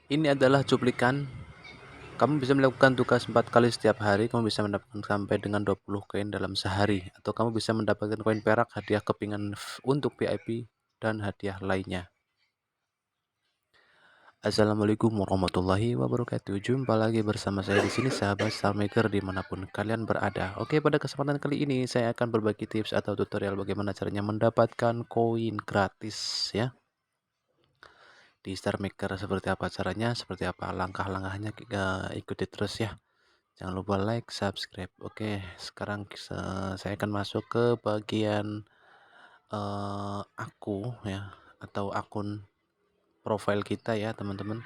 Ini adalah cuplikan. Kamu bisa melakukan tugas 4 kali setiap hari, kamu bisa mendapatkan sampai dengan 20 koin dalam sehari. Atau kamu bisa mendapatkan koin perak, hadiah kepingan untuk VIP, dan hadiah lainnya. Assalamualaikum warahmatullahi wabarakatuh. Jumpa lagi bersama saya di sini, sahabat StarMaker dimanapun kalian berada. Oke, pada kesempatan kali ini saya akan berbagi tips atau tutorial bagaimana caranya mendapatkan koin gratis ya di StarMaker. Seperti apa caranya, seperti apa langkah-langkahnya, ikuti terus ya. Jangan lupa like, subscribe. Oke, sekarang saya akan masuk ke bagian aku ya, atau akun profile kita ya teman-teman,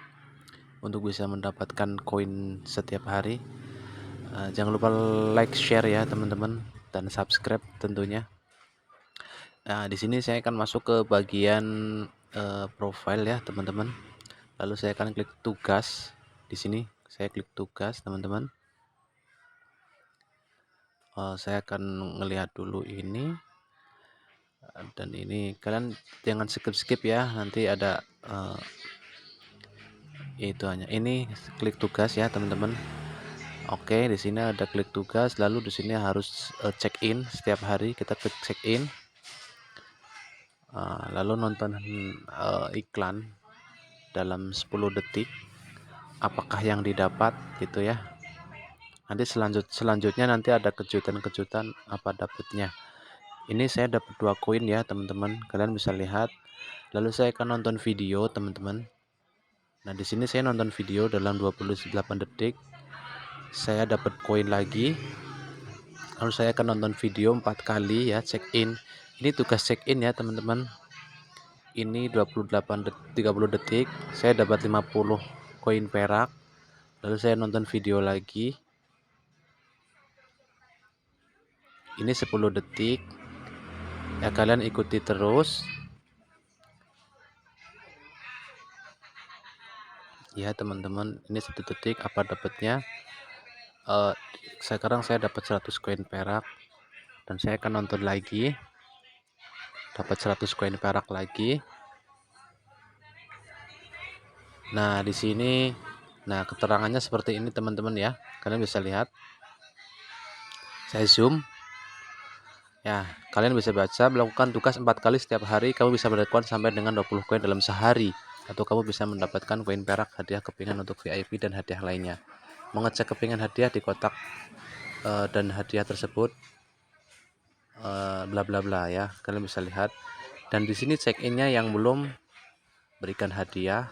untuk bisa mendapatkan koin setiap hari. Jangan lupa like, share ya teman-teman, dan subscribe tentunya. Nah, di sini saya akan masuk ke bagian profile ya teman-teman. Lalu saya akan klik tugas. Di sini saya klik tugas teman-teman. Saya akan ngelihat dulu ini, dan ini kalian jangan skip ya, nanti ada itu hanya ini klik tugas ya teman-teman. Oke, di sini ada klik tugas, lalu di sini harus check in setiap hari. Kita klik check in, lalu nonton iklan dalam 10 detik apakah yang didapat gitu ya. Nanti selanjutnya nanti ada kejutan-kejutan apa dapatnya. Ini saya dapat 2 koin ya teman-teman, kalian bisa lihat. Lalu saya akan nonton video teman-teman. Nah, di sini saya nonton video dalam 28 detik. Saya dapat koin lagi. Lalu saya akan nonton video 4 kali ya, check in. Ini tugas check in ya teman-teman. Ini 30 detik. Saya dapat 50 koin perak. Lalu saya nonton video lagi. Ini 10 detik. Ya, kalian ikuti terus. Ya teman-teman, ini 1 detik apa dapatnya. Sekarang saya dapat 100 koin perak, dan saya akan nonton lagi, dapat 100 koin perak lagi. Nah, di sini keterangannya seperti ini teman-teman ya, kalian bisa lihat. Saya zoom ya, kalian bisa baca. Melakukan tugas 4 kali setiap hari, kamu bisa mendapatkan sampai dengan 20 koin dalam sehari, atau kamu bisa mendapatkan koin perak, hadiah kepingan untuk VIP, dan hadiah lainnya. Mengecek kepingan hadiah di kotak dan hadiah tersebut bla bla bla ya, kalian bisa lihat. Dan di sini check innya yang belum berikan hadiah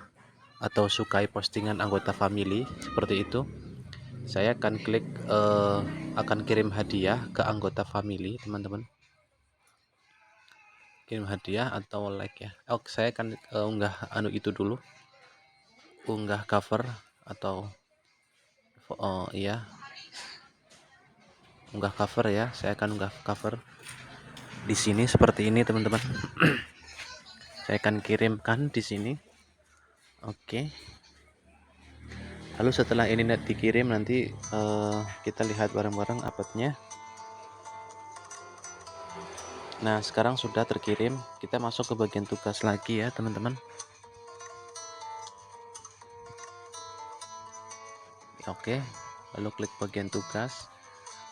atau sukai postingan anggota family seperti itu, saya akan klik akan kirim hadiah ke anggota family teman-teman. Kirim hadiah atau like ya. Oke, saya akan unggah itu dulu, unggah cover atau iya, unggah cover ya. Saya akan unggah cover di sini seperti ini teman-teman. Saya akan kirimkan di sini. Oke. Lalu setelah ini dikirim, nanti kita lihat bareng-bareng uploadnya. Nah, sekarang sudah terkirim. Kita masuk ke bagian tugas lagi ya teman-teman. Oke, lalu klik bagian tugas.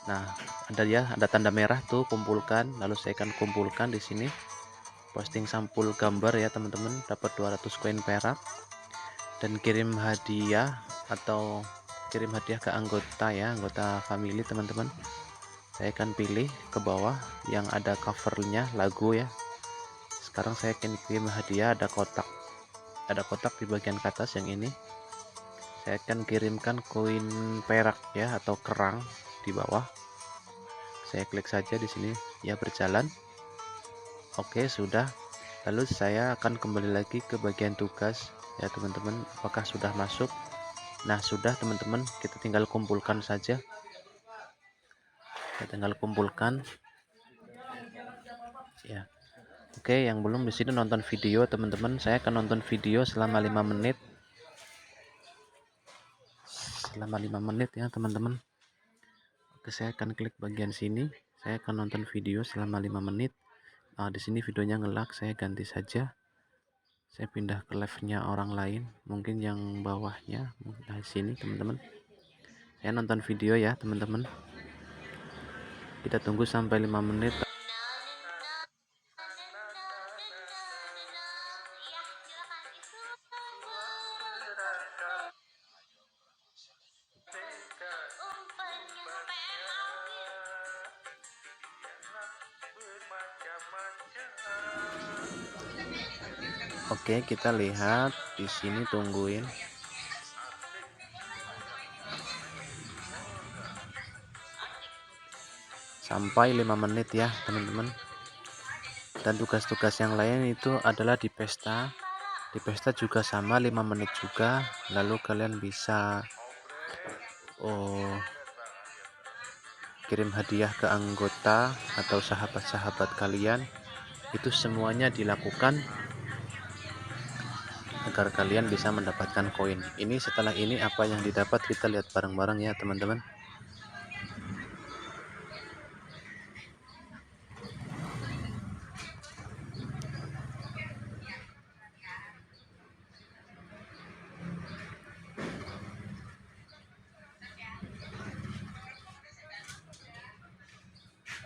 Nah, ada tanda merah tuh, kumpulkan. Lalu saya akan kumpulkan di sini. Posting sampul gambar ya teman-teman, dapat 200 koin perak, dan kirim hadiah atau kirim hadiah ke anggota ya, anggota family teman-teman. Saya akan pilih ke bawah yang ada covernya lagu ya. Sekarang saya akan kirim hadiah, ada kotak di bagian ke atas yang ini. Saya akan kirimkan koin perak ya, atau kerang di bawah. Saya klik saja di sini ya, berjalan. Oke, sudah. Lalu saya akan kembali lagi ke bagian tugas ya teman-teman, apakah sudah masuk. Nah, sudah teman-teman, kita tinggal kumpulkan saja. Kita tinggal kumpulkan ya. Oke, yang belum di sini nonton video teman-teman, saya akan nonton video selama 5 menit. Selama 5 menit ya teman-teman. Oke, saya akan klik bagian sini. Saya akan nonton video selama 5 menit. Di sini videonya ngelak, saya ganti saja. Saya pindah ke live-nya orang lain, mungkin yang bawahnya. Nah, sini teman-teman, saya nonton video ya teman-teman. Kita tunggu sampai 5 menit. Oke, kita lihat di sini, tungguin sampai 5 menit ya teman-teman. Dan tugas-tugas yang lain itu adalah di pesta. Di pesta juga sama, 5 menit juga. Lalu kalian bisa kirim hadiah ke anggota atau sahabat-sahabat kalian. Itu semuanya dilakukan agar kalian bisa mendapatkan koin. Ini setelah ini apa yang didapat kita lihat bareng-bareng ya teman-teman.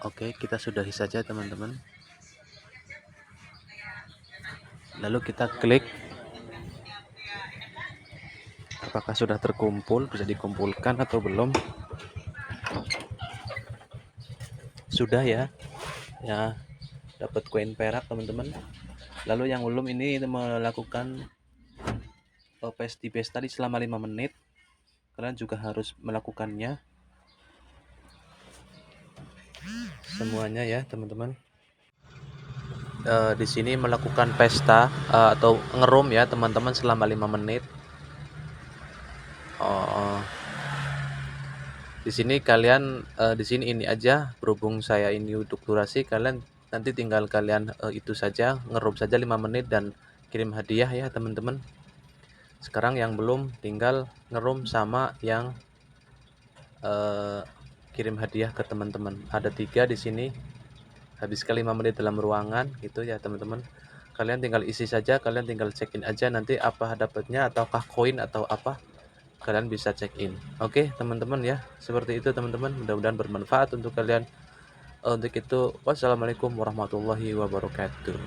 Oke, kita sudahi saja teman-teman. Lalu kita klik apakah sudah terkumpul, bisa dikumpulkan atau belum. Sudah ya, dapat koin perak teman-teman. Lalu yang belum ini melakukan pesta selama 5 menit. Kalian juga harus melakukannya semuanya ya teman-teman. Di sini melakukan pesta atau ngerum ya teman-teman selama 5 menit. Di sini kalian di sini ini aja, berhubung saya ini untuk durasi, kalian nanti tinggal kalian itu saja, ngerum saja 5 menit dan kirim hadiah ya teman-teman. Sekarang yang belum tinggal ngerum sama yang kirim hadiah ke teman-teman. Ada 3 di sini. Habiskan 5 menit dalam ruangan gitu ya teman-teman. Kalian tinggal isi saja, kalian tinggal check in aja, nanti apa dapatnya, ataukah koin atau apa, kalian bisa check in. Oke teman-teman ya, seperti itu teman-teman. Mudah-mudahan bermanfaat untuk kalian. Untuk itu, wassalamualaikum warahmatullahi wabarakatuh.